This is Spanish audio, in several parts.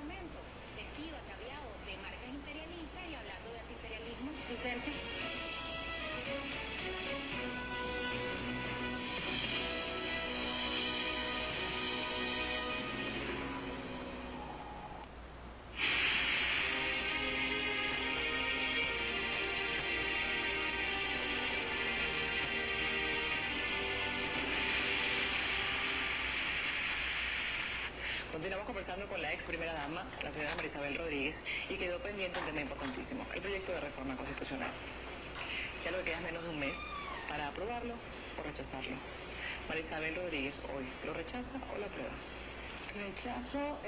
momento, vestido, ataviado de marcas imperialistas y hablando de antiimperialismo. Vicente. Continuamos conversando con la ex primera dama, la señora Marisabel Rodríguez, y quedó pendiente un tema importantísimo, el proyecto de reforma constitucional. Ya lo que queda es menos de un mes para aprobarlo o rechazarlo. Marisabel Rodríguez, hoy, ¿lo rechaza o lo aprueba? Rechazo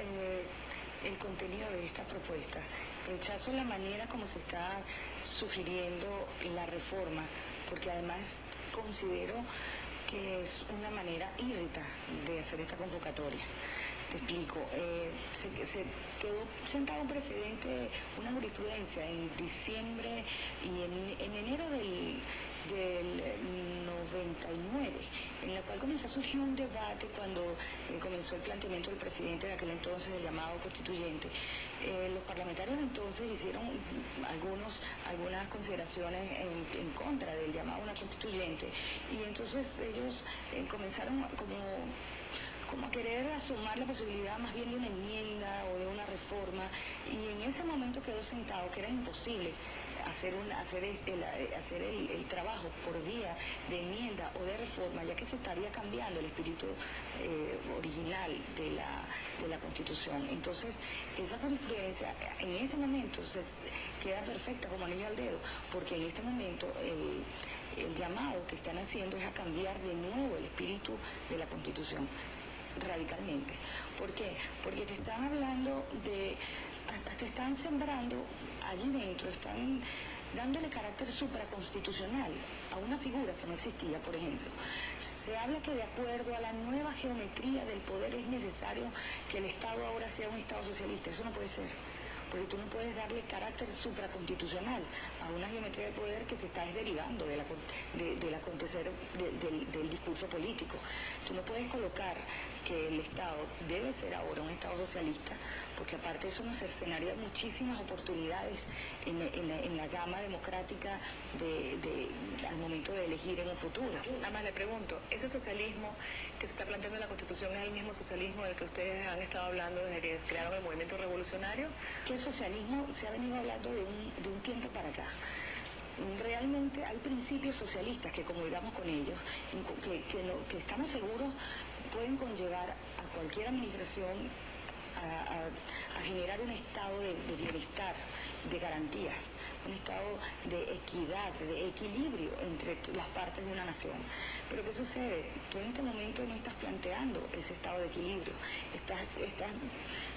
el contenido de esta propuesta, rechazo la manera como se está sugiriendo la reforma, porque además considero que es una manera híbrida de hacer esta convocatoria. Te explico, se quedó sentado un precedente, una jurisprudencia en diciembre y en enero del 99, en la cual comenzó a surgir un debate cuando comenzó el planteamiento del presidente de aquel entonces, el llamado constituyente. Los parlamentarios entonces hicieron algunas consideraciones en contra del llamado a una constituyente, y entonces ellos comenzaron como a querer asomar la posibilidad más bien de una enmienda o de una reforma, y en ese momento quedó sentado que era imposible hacer el trabajo por vía de enmienda o de reforma, ya que se estaría cambiando el espíritu original de la Constitución. Entonces, esa jurisprudencia en este momento queda perfecta como anillo al dedo, porque en este momento el llamado que están haciendo es a cambiar de nuevo el espíritu de la Constitución radicalmente. ¿Por qué? Porque te están hablando te están sembrando allí dentro, están dándole carácter supraconstitucional a una figura que no existía. Por ejemplo, se habla que de acuerdo a la nueva geometría del poder es necesario que el Estado ahora sea un Estado socialista. Eso no puede ser, porque tú no puedes darle carácter supraconstitucional a una geometría del poder que se está derivando del acontecer del discurso político. Tú no puedes colocar que el Estado debe ser ahora un Estado socialista, porque aparte eso nos cercenaría muchísimas oportunidades en la gama democrática al momento de elegir en un futuro. Nada más le pregunto, ¿ese socialismo que se está planteando en la Constitución es el mismo socialismo del que ustedes han estado hablando desde que crearon el movimiento revolucionario? Que el socialismo se ha venido hablando de un tiempo para acá. Realmente hay principios socialistas que comulgamos con ellos, que estamos seguros pueden conllevar a cualquier administración a generar un estado de bienestar, de garantías, un estado de equidad, de equilibrio entre las partes de una nación. Pero ¿qué sucede? Tú en este momento no estás planteando ese estado de equilibrio, estás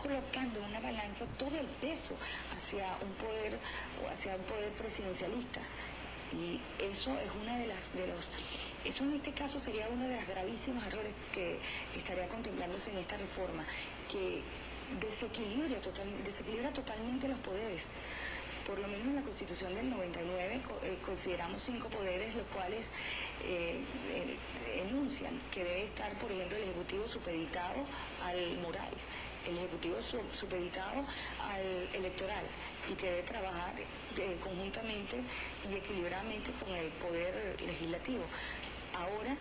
colocando en una balanza todo el peso hacia un poder presidencialista. Y eso es eso en este caso sería uno de los gravísimos errores que estaría contemplándose en esta reforma, que desequilibra totalmente los poderes. Por lo menos en la Constitución del 99 consideramos 5 poderes, los cuales enuncian que debe estar, por ejemplo, el Ejecutivo supeditado al moral, el Ejecutivo supeditado al electoral, y que debe trabajar conjuntamente y equilibradamente con el poder legislativo. Ahora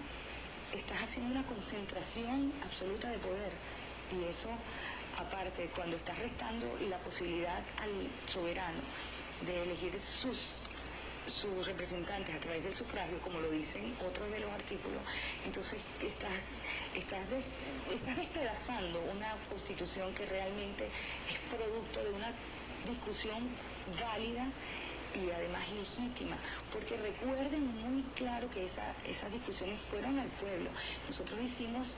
estás haciendo una concentración absoluta de poder, y eso, aparte, cuando estás restando la posibilidad al soberano de elegir sus representantes a través del sufragio, como lo dicen otros de los artículos, entonces estás despedazando una Constitución que realmente es producto de una discusión válida y además legítima, porque recuerden muy claro que esas discusiones fueron al pueblo. Nosotros hicimos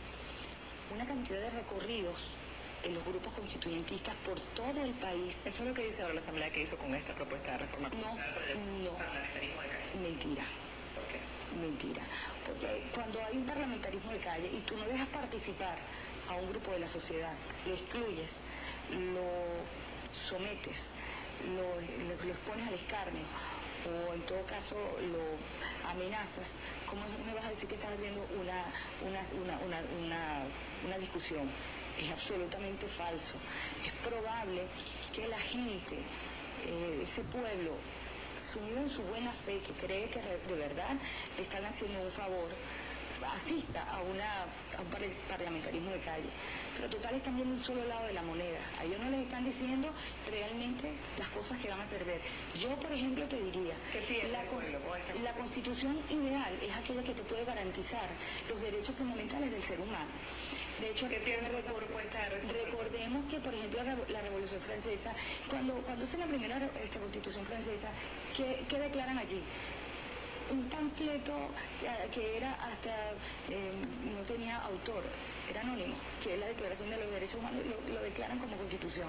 una cantidad de recorridos en los grupos constituyentistas por todo el país. ¿Eso es lo que dice ahora la Asamblea que hizo con esta propuesta de reforma? No. Mentira. ¿Por qué? Mentira. Porque cuando hay un parlamentarismo de calle y tú no dejas participar a un grupo de la sociedad, lo excluyes, lo sometes, lo expones al escarnio, o en todo caso lo amenazas, ¿cómo me vas a decir que estás haciendo una discusión? es absolutamente falso. Es probable que la gente, ese pueblo, sumido en su buena fe, que cree que de verdad le están haciendo un favor, asista a un parlamentarismo de calle. Pero total están viendo un solo lado de la moneda. A ellos no les están diciendo realmente las cosas que van a perder. Yo, por ejemplo, te diría, la constitución ideal es aquella que te puede garantizar los derechos fundamentales del ser humano. De hecho, ¿qué pierde esa propuesta de reforma? Recordemos que, por ejemplo, la Revolución Francesa, cuando es la primera Constitución francesa, ¿qué declaran allí? Un panfleto que era hasta, no tenía autor, era anónimo, que es la Declaración de los Derechos Humanos, lo declaran como constitución.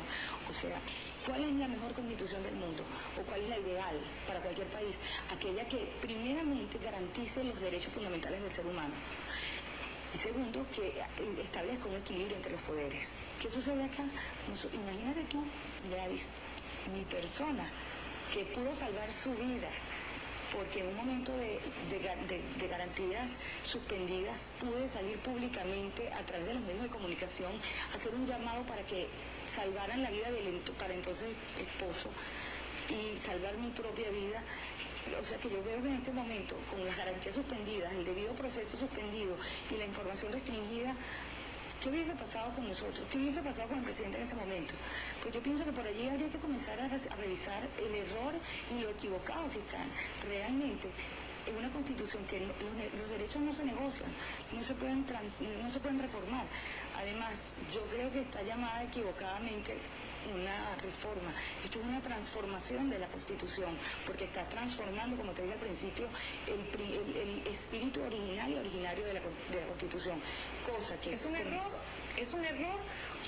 O sea, ¿cuál es la mejor constitución del mundo? ¿O cuál es la ideal para cualquier país? Aquella que primeramente garantice los derechos fundamentales del ser humano. Y segundo, que establezca un equilibrio entre los poderes. ¿Qué sucede acá? Imagínate tú, Gladys, mi persona, que pudo salvar su vida, porque en un momento de garantías suspendidas pude salir públicamente a través de los medios de comunicación, hacer un llamado para que salvaran la vida del para entonces esposo y salvar mi propia vida. O sea que yo veo que en este momento, con las garantías suspendidas, el debido proceso suspendido y la información restringida, ¿qué hubiese pasado con nosotros? ¿Qué hubiese pasado con el presidente en ese momento? Pues yo pienso que por allí habría que comenzar a revisar el error y lo equivocado que están. Realmente, en una constitución que los derechos no se negocian, no se pueden reformar. Además, yo creo que está llamada equivocadamente una reforma. Esto es una transformación de la Constitución, porque está transformando, como te dije al principio, el espíritu original y originario de la Constitución. Cosa que ¿Es un error? ¿Es un error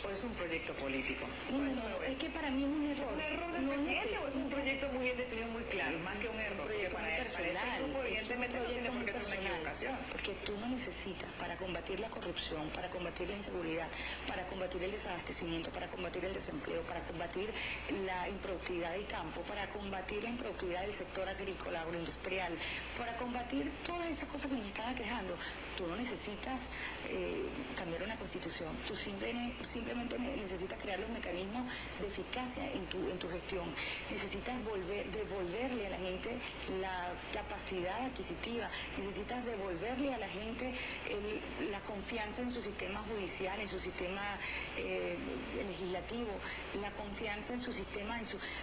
o es un proyecto político? No, es que para mí es un error. ¿Es un error del presidente o es un proyecto muy bien definido, muy claro, más que un error? Porque para ese grupo evidentemente no tiene por qué ser una equivocación. Porque tú no necesitas, para combatir la corrupción, para combatir la inseguridad, para combatir el desabastecimiento, para combatir el desempleo, para combatir la improductividad del campo, para combatir la improductividad del sector agrícola, agroindustrial, para combatir todas esas cosas que nos están aquejando, tú no necesitas cambiar una constitución. Tú simplemente necesitas crear los mecanismos de eficacia en tu gestión. Necesitas devolverle a la gente la capacidad adquisitiva. Necesitas devolverle a la gente la confianza en su sistema judicial, en su sistema legislativo, la confianza en su sistema.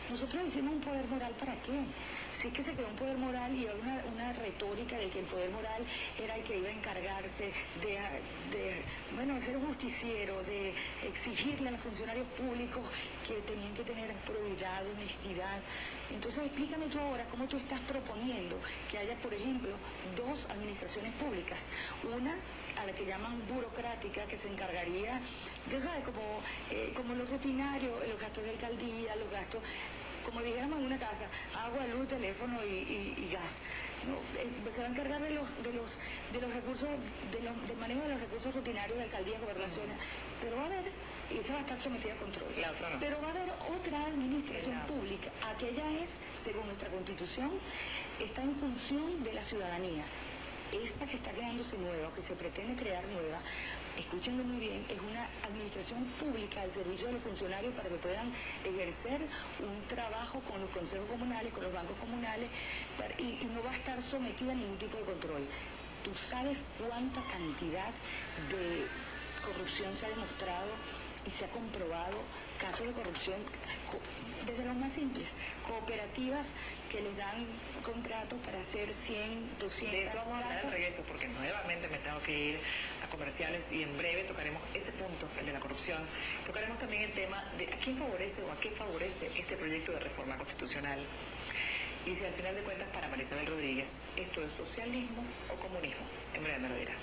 Nosotros hicimos un poder moral, ¿para qué? Si es que se creó un poder moral y hay una retórica de que el poder moral era el que iba a encargarse de ser justiciero, de exigirle a los funcionarios públicos que tenían que tener probidad, honestidad. Entonces explícame tú ahora cómo tú estás proponiendo que haya, por ejemplo, dos administraciones públicas. Una a la que llaman burocrática, que se encargaría de, ¿sabes? Como lo rutinario, los gastos de alcaldía, los gastos, como dijéramos en una casa, agua, luz, teléfono y gas. No, se va a encargar de los recursos, del manejo de los recursos rutinarios de alcaldías, gobernaciones, pero va a haber, y esa va a estar sometida a control. La otra no. Pero va a haber otra administración pública, aquella es, según nuestra Constitución, está en función de la ciudadanía. Esta que está creándose nueva, que se pretende crear nueva, escúchenlo muy bien, es una administración pública al servicio de los funcionarios para que puedan ejercer un trabajo con los consejos comunales, con los bancos comunales, y no va a estar sometida a ningún tipo de control. ¿Tú sabes cuánta cantidad de corrupción se ha demostrado y se ha comprobado? Casos de corrupción desde los más simples, cooperativas que les dan contratos para hacer 100, 200 de eso vamos a hablar al regreso, porque nuevamente me tengo que ir a comerciales y en breve tocaremos ese punto, el de la corrupción. Tocaremos también el tema de a quién favorece o a qué favorece este proyecto de reforma constitucional. Y si al final de cuentas para María Isabel Rodríguez esto es socialismo o comunismo. En breve me lo dirá.